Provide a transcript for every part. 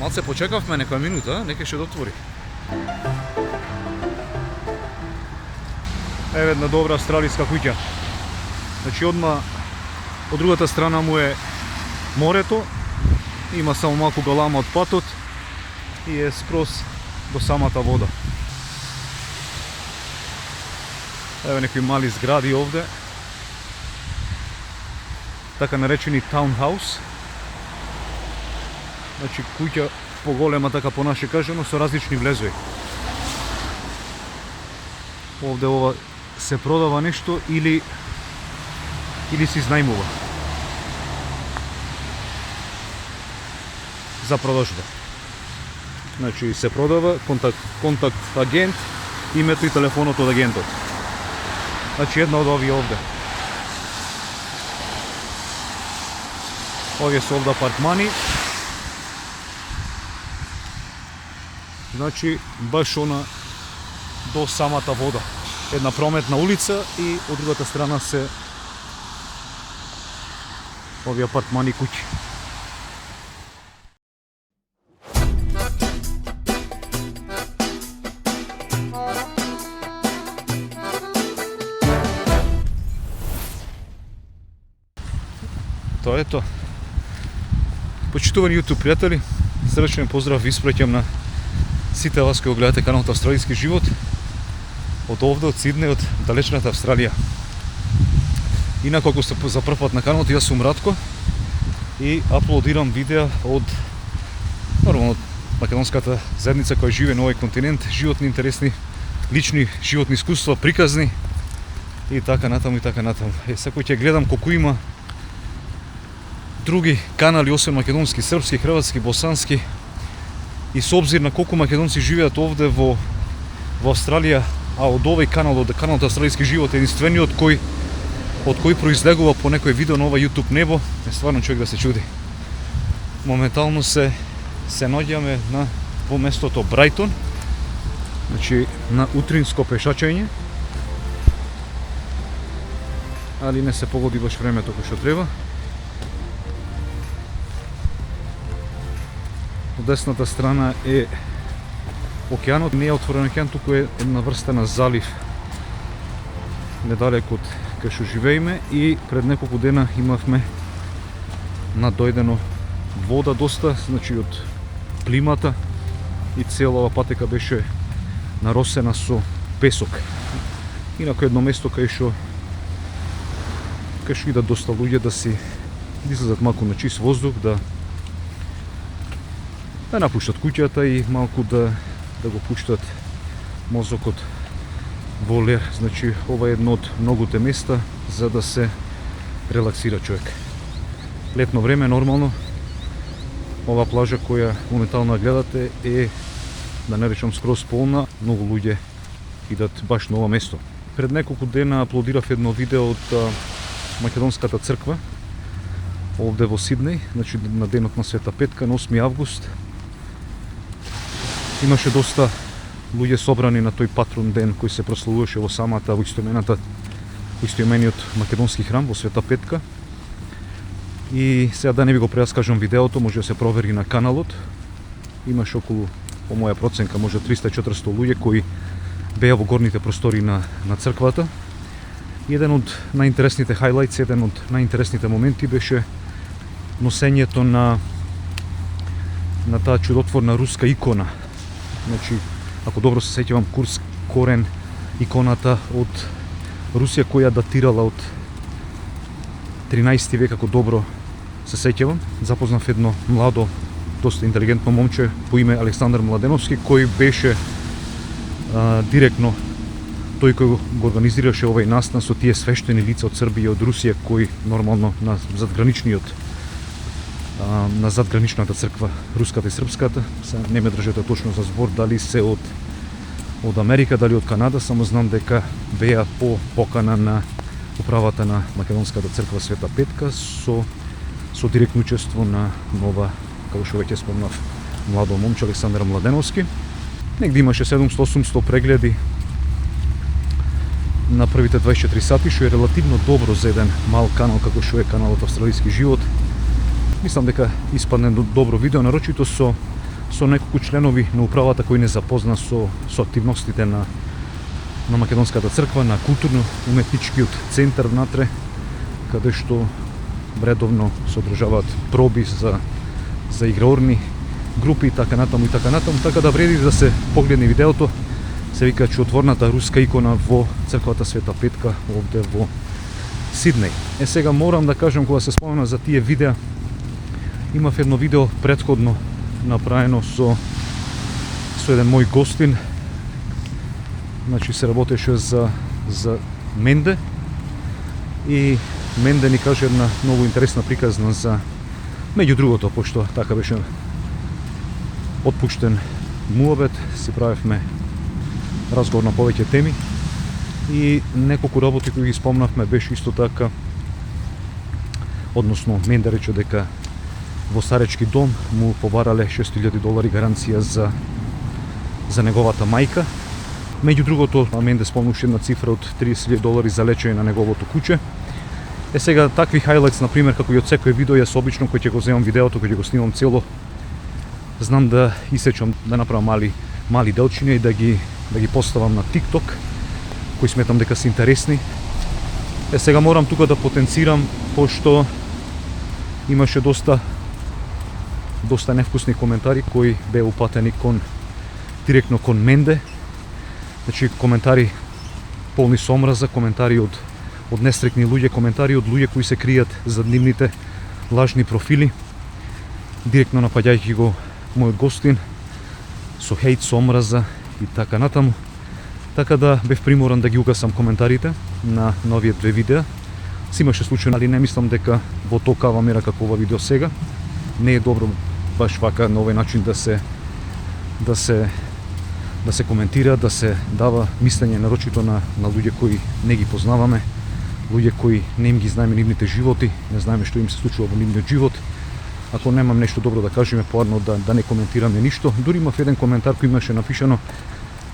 Малце почекавме нека минута, нека ще дотвори. Еве една добра австралијска куќа. Значи одма од другата страна му е морето, има само малку галама од патот и е скроз до самата вода. Еве некои мали згради овде, така наречени таунхаус. Значи куќа поголема, така по наше кажено, со различни влезови. Овде ова се продава нешто или се изнајмува за продажба. Значи се продава, контакт агент, името и телефонот од агентот. Значи една од овие овде. Овие се овде апартмани. Значи баш она до самата вода. Една прометна улица и од другата страна се овие апартмани и куќи. Тоа е тоа. Почитувани YouTube пријатели, срдечен поздрав ви испраќам на сите вас кои го гледате каналот Австралијски живот од овде, од Сиднеј, од далечната Австралија. Инаку ако сте за прв пат на каналот, јас сум Радко и аплодирам видеа од нормално македонската заедница која живее на овој континент, животни интересни, лични животни искуства, приказни и така натаму и така натаму. Секој ќе гледам колку има други канали освен македонски, српски, хрватски, босански. И со обзир на колку македонци живеат овде во Австралија, а од овој канал, од каналот Австралијски живот, единствениот од кој произлегува по некој видео на ова YouTube небо, е стварно човек да се чуди. Моментално се наоѓаме во местото Брајтон, значи на утринско пешачење, али не се погоди баш времето кој што треба. Од десната страна е океанот, не е отворен океан, туку е една врста на залив недалек од кај што живееме и пред неколку дена имавме надојдено вода доста, значи од плимата и цела ова патека беше наросена со песок. Инаку едно место кај што идат доста луѓе да си излезат малку на чист воздух, да напуштат куќата и малку да го пуштат мозокот во лер. Значи, ова е едно од многуте места за да се релаксира човек. Летно време, нормално, ова плажа која моментално гледате е, да не речам, скроз полна, многу луѓе идат баш на ова место. Пред неколку дена аплодирав едно видео од Македонската црква овде во Сиднеј, значи на денот на Света Петка, на 8 август. Имаше доста луѓе собрани на тој патрон ден кој се прославуваше во самата воистоимениот македонски храм во Света Петка. И сега да не ви го прераскажам видеото, може да се провери на каналот. Имаше околу, по моја проценка, може 300-400 луѓе кои беа во горните простори на црквата. Еден од најинтересните хайлайтс, еден од најинтересните моменти беше носењето на таа чудотворна руска икона. Значи, ако добро се сеќавам, Курс Корен, иконата од Русија која датирала од 13 век, ако добро се сеќавам. Запознав едно младо, доста интелигентно момче по име Александар Младеновски, кој беше директно тој кој го организираше овој настан со тие свештени лица од Србија и од Русија, кои нормално на задграничната црква, руската и српската, се не ме држете точно за збор, дали се од од Америка, дали од Канада, само знам дека беа по покана на управата на Македонската црква Света Петка со директно учество на нова, како што веќе спомнав, младо момче Александар Младеновски. Негде имаше 700-800 прегледи на првите 24 сати, што е релативно добро за еден мал канал како што е каналот Австралијски живот. Мислам дека испадне добро видео, нарочито со неколку членови на управата кои не запозна со активностите на Македонската црква, на културно-уметничкиот центар внатре, каде што редовно се одржаваат проби за играорни групи и така натаму, така да вреди да се погледне видеото. Се вика чудотворната руска икона во црквата Света Петка овде во Сиднеј. Сега морам да кажам, кога се спомена за тие видеа, имав едно видео претходно направено со еден мој гостин. Значи се работеше за Менде и Менде ни каже една многу интересна приказна за, меѓу другото, пошто така беше отпуштен муабет, си правевме разговор на повеќе теми и неколку работи кои ги спомнавме беше исто така, односно Менде рече дека во старечки дом му побарале $6,000 гаранција за неговата мајка. Меѓу другото, Менде спомнуваше една цифра од $30,000 за лечење на неговото куче. Сега такви хайлайтс, например, како и од секој видео, јас обично кој ќе го земам видеото, кој ќе го снимам цело, знам да исечам, да направам мали делчиња и да ги поставам на TikTok, кои сметам дека се интересни. Сега морам тука да потенцирам, пошто имаше доста невкусни коментари кои беа упатени директно кон Менде. Значи коментари полни со омраза, коментари од нестрекни луѓе, коментари од луѓе кои се кријат за нивните лажни профили, директно напаѓајќи го мојот гостин со хејт, со омраза и така натаму. Така да бев приморан да ги угасам коментарите на овие две видеа. Си имаше случај, али не мислам дека во толкава мера како ова видео сега. Не е добро баш вака на овој начин да се коментира, да се дава мислење нарочито на луѓе кои не ги познаваме, луѓе кои не им ги знаеме нивните животи, не знаеме што им се случува во нивниот живот. Ако немам нешто добро да кажеме, поарно да не коментираме ништо. Дури имав еден коментар кој имаше напишано,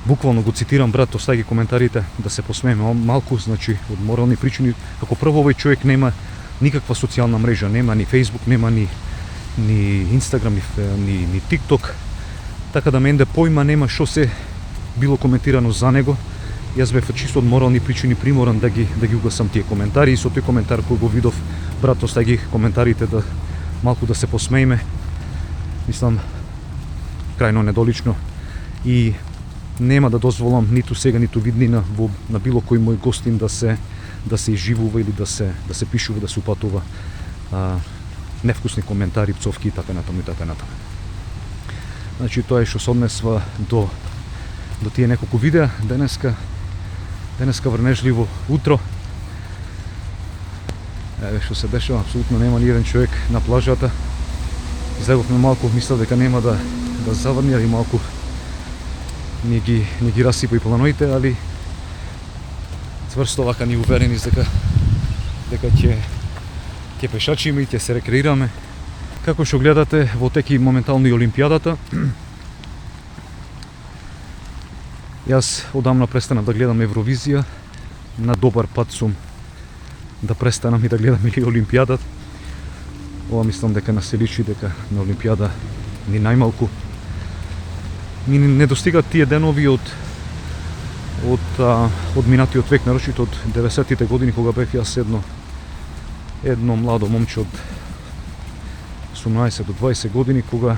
буквално го цитирам: брат, остави ги коментарите да се посмееме малку, значи од морални причини. Како прво, овој човек нема никаква социјална мрежа, нема ни Facebook, нема ни Instagram, ни TikTok. Така да Менде појма нема што се било коментирано за него. Јас бев чисто од морални причини приморан да ги угасам тие коментари и со тој коментар кој го видов, брат, остави ги коментарите да малку да се посмееме. Мислам крајно недолично и нема да дозволам ниту сега ниту виднина на било кој мој гостин да се изживува или да се пишува, да се упатува невкусни коментари, пцовки и така натаму. Значи тоа е што се однесва до тие неколку видеа. Денеска врнежливо утро. Еве што се дешава, апсолутно нема ни еден човек на плажата. Излеговме малку, мислев дека нема да заврни, али малку не ги расипа и планоите, али цврсто вака ни уверени дека ќе пешачиме и ќе се рекреираме. Како што гледате, во теки моментално и Олимпијадата. Јас одамна престанав да гледам Евровизија, на добар пат сум да престанам и да гледам и Олимпијадата. Ова мислам дека нас се личи дека на Олимпијада ни најмалку ми не достигаат тие денови од минатиот век, нарочито од 90-тите години, кога бев јас едно младо момче од 18 до 20 години, кога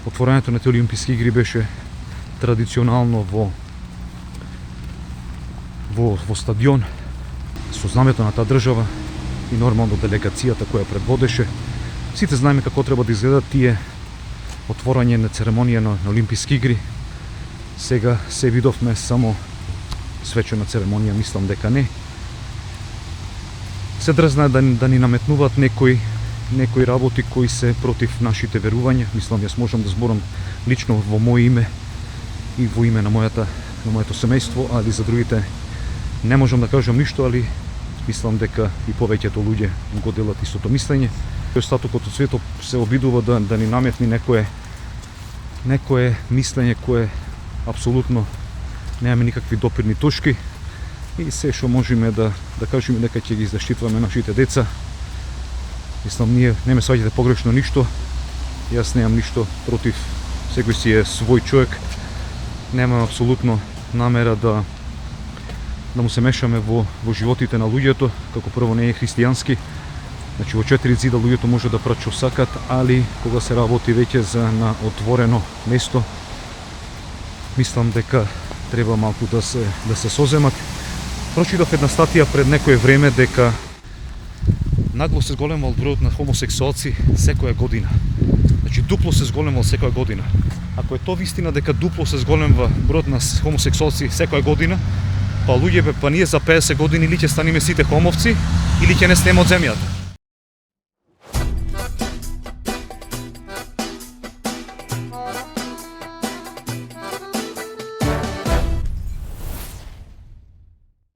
отворањето на тие Олимписки игри беше традиционално во стадион со знамето на таа држава и нормално делегацијата која предводеше. Сите знаеме како треба да изгледат тие отворање на церемонија на Олимписки игри. Сега се видовме само свечена церемонија, мислам дека не. Се дрзна да ни наметнуваат некои работи кои се против нашите верувања. Мислам, јас можам да зборам лично во моје име и во име на мојата моето семејство, али за другите не можам да кажам ништо, али мислам дека и повеќето луѓе го делат истото мислење. Остатокот од светот се обидува да ни наметни некое мислење кое апсолутно немаме никакви допирни точки и се што можеме да кажеме дека ќе ги заштитуваме нашите деца. Мислам, ние не ме сваќате погрешно ништо. Јас немам ништо против, секој си е свој човек. Немам апсолутно намера да му се мешаме во животите на луѓето, како прво не е христијански. Значи во 4 зида луѓето може да прават што сакат, али кога се работи веќе на отворено место, мислам дека треба малку да се соземат. Прочитав една статија пред некое време дека нагло се зголемал бројот на хомосексуалци секоја година. Значи дупло се зголемал секоја година. Ако е тоа вистина дека дупло се зголемва бројот на хомосексуалци секоја година, па луѓе, па ние за 50 години или ќе станеме сите хомовци, или ќе не снеме од земјата.